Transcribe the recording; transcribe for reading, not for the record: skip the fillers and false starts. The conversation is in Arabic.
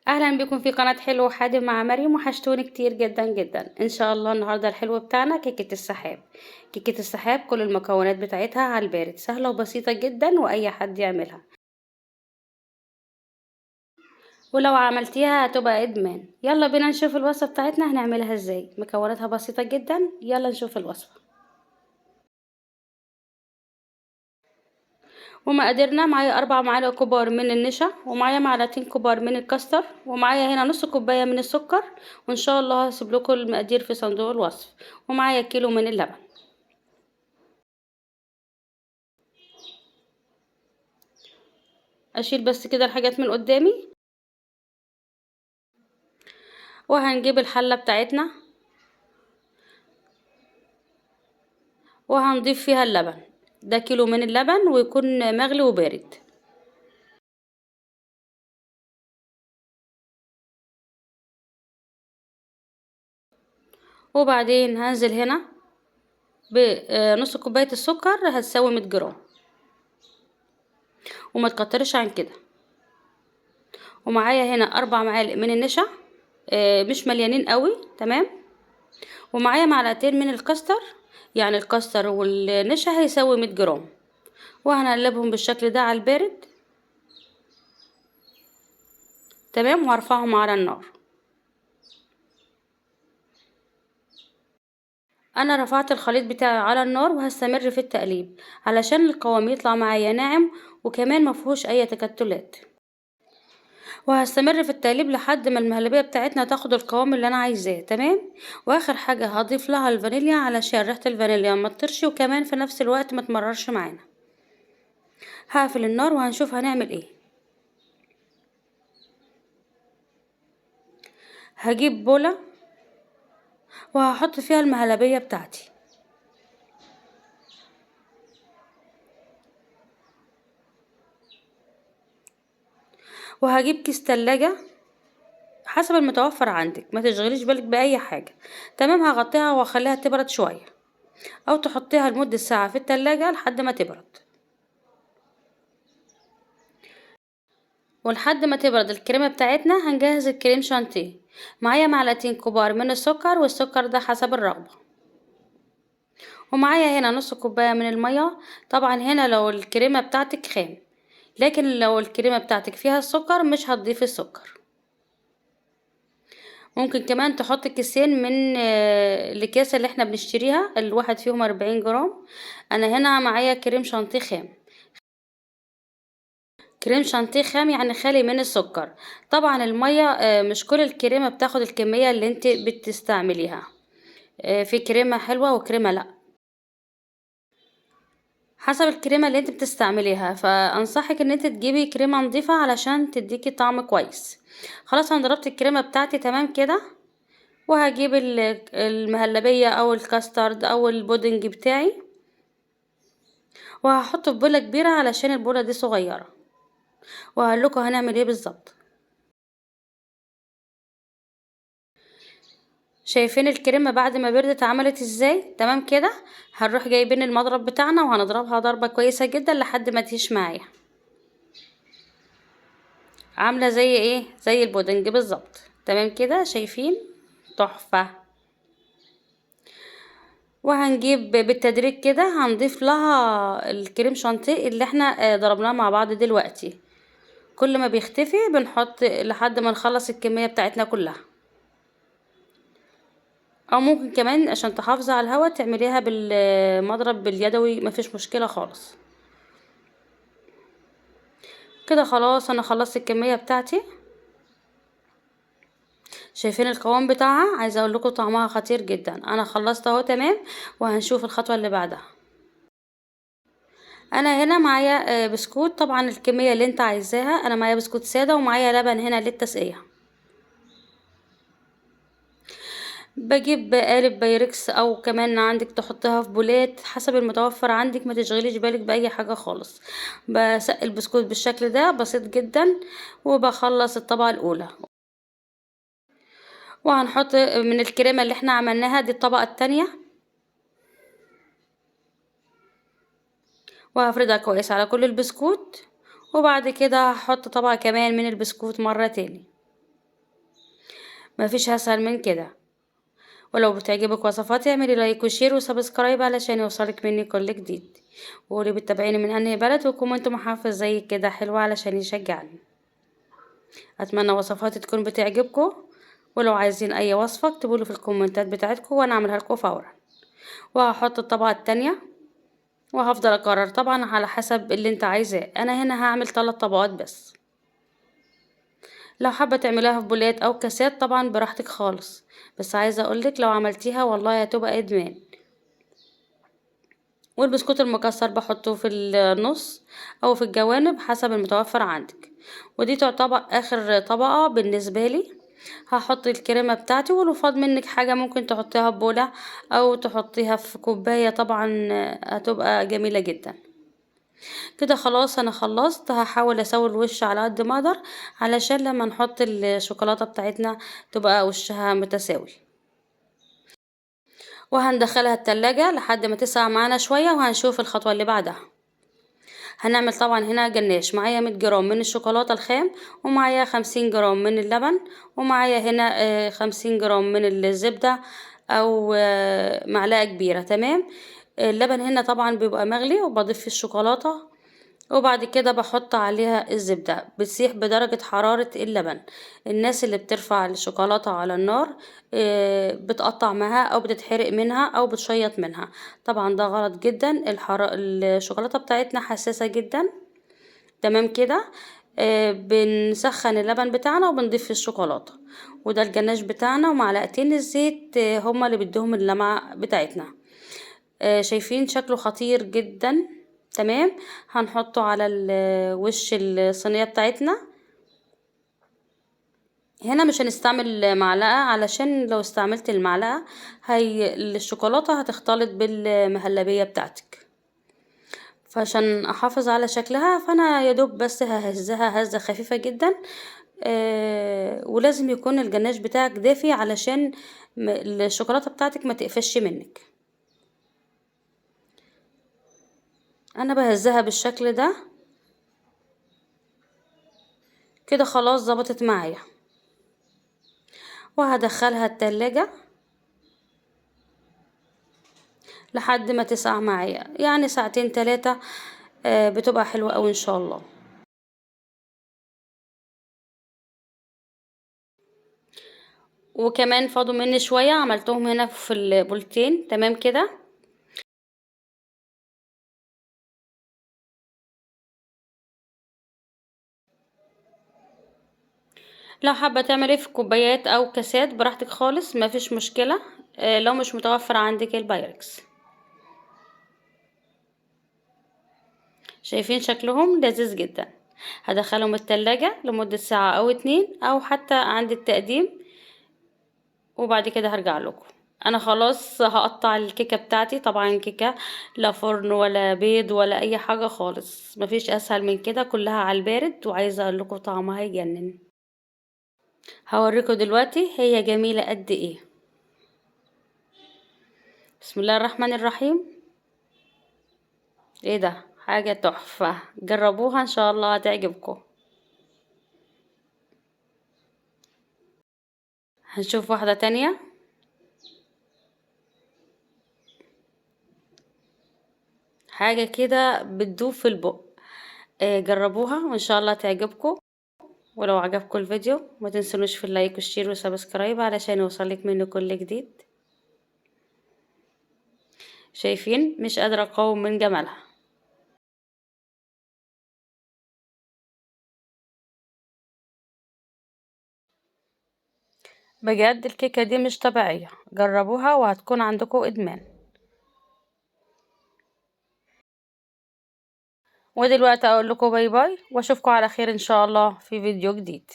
اهلا بكم في قناة حلو وحادق مع مريم. وحشتوني كتير جدا جدا. ان شاء الله النهاردة الحلو بتاعنا كيكة السحاب. كيكة السحاب كل المكونات بتاعتها على البارد، سهلة وبسيطة جدا واي حد يعملها، ولو عملتيها هتبقى ادمان. يلا بينا نشوف الوصفة بتاعتنا هنعملها ازاي. مكوناتها بسيطة جدا، يلا نشوف الوصفة. ومقاديرنا: معايا 4 معالق كبار من النشا، ومعايا معلقتين كبار من الكاستر، ومعايا هنا نص كوباية من السكر، وان شاء الله هسيب لكم المقادير في صندوق الوصف. ومعايا كيلو من اللبن. اشيل بس كده الحاجات من قدامي. وهنجيب الحلة بتاعتنا وهنضيف فيها اللبن. ده كيلو من اللبن ويكون مغلي وبارد. وبعدين هنزل هنا بنص كوباية السكر، هتساوي 100 جرام، وما تكترش عن كده. ومعايا هنا 4 معالق من النشا، مش مليانين قوي، تمام. ومعايا معلقتين من الكاستر، يعني الكاستر والنشا هيساوي 100 جرام. وهنقلبهم بالشكل ده على البارد، تمام. وهرفعهم على النار. انا رفعت الخليط بتاعي على النار وهستمر في التقليب علشان القوام يطلع معايا ناعم وكمان مفيهوش اي تكتلات. وهستمر في التقليب لحد ما المهلبية بتاعتنا تاخد القوام اللي انا عايزاه، تمام. واخر حاجة هضيف لها الفانيليا علشان ريحة الفانيليا ما تطرش، وكمان في نفس الوقت ما تمررش معانا. هقفل النار وهنشوف هنعمل ايه. هجيب بولة وهحط فيها المهلبية بتاعتي. وهجيب كيس تلاجة حسب المتوفر عندك، ما تشغليش بالك بأي حاجة، تمام. هغطيها واخليها تبرد شوية، او تحطيها لمدة ساعة في التلاجة لحد ما تبرد. ولحد ما تبرد الكريمة بتاعتنا هنجهز الكريم شانتيه. معايا معلقتين كبار من السكر، والسكر ده حسب الرغبة. ومعايا هنا نص كوباية من المية. طبعا هنا لو الكريمة بتاعتك خام، لكن لو الكريمة بتاعتك فيها السكر مش هتضيفي السكر. ممكن كمان تحط كيسين من الاكياس اللي احنا بنشتريها، الواحد فيهم 40 جرام. انا هنا معايا كريم شانتيه خام. كريم شانتيه خام يعني خالي من السكر. طبعا المية مش كل الكريمة بتاخد الكمية اللي انت بتستعمليها. في كريمة حلوة وكريمة لا، حسب الكريمة اللي انت بتستعمليها. فانصحك ان انت تجيبي كريمة نظيفة علشان تديكي طعم كويس. خلاص انا ضربت الكريمة بتاعتي تمام كده. وهجيب المهلبية او الكاسترد او البودنج بتاعي، وهحطه في بولة كبيرة علشان البولة دي صغيرة. وهقولكوا هنعمل ايه بالظبط. شايفين الكريمة بعد ما بردت عملت ازاي؟ تمام كده. هنروح جايبين المضرب بتاعنا وهنضربها ضربة كويسة جدا لحد ما تهش معايا، عاملة زي ايه، زي البودنج بالظبط، تمام كده. شايفين؟ تحفة. وهنجيب بالتدريج كده هنضيف لها الكريم شانتيه اللي احنا ضربناه مع بعض دلوقتي. كل ما بيختفي بنحط لحد ما نخلص الكمية بتاعتنا كلها. او ممكن كمان عشان تحافظي على الهواء تعمليها بالمضرب باليدوي، مفيش مشكلة خالص. كده خلاص انا خلصت الكمية بتاعتي. شايفين القوام بتاعها؟ عايزه اقول لكم طعمها خطير جدا. انا خلصت اهو، تمام. وهنشوف الخطوة اللي بعدها. انا هنا معايا بسكوت، طبعا الكمية اللي انت عايزاها. انا معايا بسكوت سادة ومعايا لبن هنا للتسقية. بجيب قالب بايركس او كمان عندك تحطها في بولات حسب المتوفر عندك، ما تشغليش بالك باي حاجة خالص. بسقي البسكوت بالشكل ده بسيط جدا. وبخلص الطبقة الاولى، وهنحط من الكريمة اللي احنا عملناها دي الطبقة التانية، وهفردها كويس على كل البسكوت. وبعد كده هحط طبقة كمان من البسكوت مرة تاني. مفيش اسهل من كده. ولو بتعجبك وصفاتي اعملي لايك وشير وسبسكرايب علشان يوصلك مني كل جديد، وقولي بتتابعيني من انهي بلد، وكومنت محفز زي كده حلوة علشان يشجعني. اتمنى وصفاتي تكون بتعجبكم، ولو عايزين اي وصفة اكتبولي في الكومنتات بتاعتكم وانا اعملها لكم فورا. وهحط الطبقة التانية وهفضل اكرر طبعا على حسب اللي انت عايزاه. انا هنا هعمل 3 طبقات بس. لو حابة تعمليها في بولات او كاسات طبعا براحتك خالص، بس عايزة اقولك لو عملتيها والله هتبقى ادمان. والبسكوت المكسر بحطه في النص او في الجوانب حسب المتوفر عندك. ودي تعتبر اخر طبقة بالنسبة لي. هحط الكريمة بتاعتي، ولو فاض منك حاجة ممكن تحطيها في بولة او تحطيها في كوباية طبعا، هتبقى جميلة جدا. كده خلاص انا خلصت. هحاول اسوي الوش على قد ما اقدر علشان لما نحط الشوكولاتة بتاعتنا تبقى وشها متساوي. وهندخلها التلاجة لحد ما تسقع معانا شوية، وهنشوف الخطوة اللي بعدها. هنعمل طبعا هنا جناش. معايا 100 جرام من الشوكولاتة الخام، ومعايا 50 جرام من اللبن، ومعايا هنا 50 جرام من الزبدة او معلقة كبيرة. تمام. اللبن هنا طبعا بيبقى مغلي، وبضيف الشوكولاتة، وبعد كده بحط عليها الزبدة بتسيح بدرجة حرارة اللبن. الناس اللي بترفع الشوكولاتة على النار بتقطع معاها او بتتحرق منها او بتشيط منها. طبعا ده غلط جدا. الشوكولاتة بتاعتنا حساسة جدا. تمام كده. بنسخن اللبن بتاعنا وبنضيف الشوكولاتة، وده الجناش بتاعنا، ومعلقتين الزيت هما اللي بيدوهم اللمعة بتاعتنا. شايفين شكله خطير جدا. تمام. هنحطه على وش الصينية بتاعتنا. هنا مش هنستعمل معلقة، علشان لو استعملت المعلقة الشوكولاتة هتختلط بالمهلبية بتاعتك. فعشان احافظ على شكلها فانا يدوب بس ههزها هزة خفيفة جدا. ولازم يكون الجناش بتاعك دافي علشان الشوكولاتة بتاعتك ما تقفش منك. انا بهزها بالشكل ده. كده خلاص ظبطت معايا، وهدخلها التلاجة لحد ما تسقع معايا، يعني ساعتين 3. بتبقى حلوة اوي ان شاء الله. وكمان فاضوا مني شوية، عملتهم هنا في البولتين. تمام كده. لو حابة تعملي في كوبايات او كاسات براحتك خالص، مفيش مشكلة. لو مش متوفر عندك البايركس. شايفين شكلهم لذيذ جدا. هدخلهم التلاجة لمدة ساعة او 2، او حتى عند التقديم، وبعد كده هرجع لكم. انا خلاص هقطع الكيكة بتاعتي. طبعا كيكة لا فرن ولا بيض ولا اي حاجة خالص، مفيش اسهل من كده، كلها على البارد. وعايزة اقول لكم طعمها يجنن. هوريكم دلوقتي هي جميلة قد ايه. بسم الله الرحمن الرحيم. ايه ده، حاجة تحفة. جربوها ان شاء الله هتعجبكم. هنشوف واحدة تانية. حاجة كده بتدوب في البق. جربوها وان شاء الله تعجبكم. ولو عجبكم الفيديو ما تنسونوش في اللايك والشير والسبسكرايب علشان يوصلك منه كل جديد. شايفين مش قادرة اقاوم من جمالها. بجد الكيكة دي مش طبيعية. جربوها وهتكون عندكم ادمان. ودلوقتي اقول لكم باي باي، واشوفكم على خير ان شاء الله في فيديو جديد.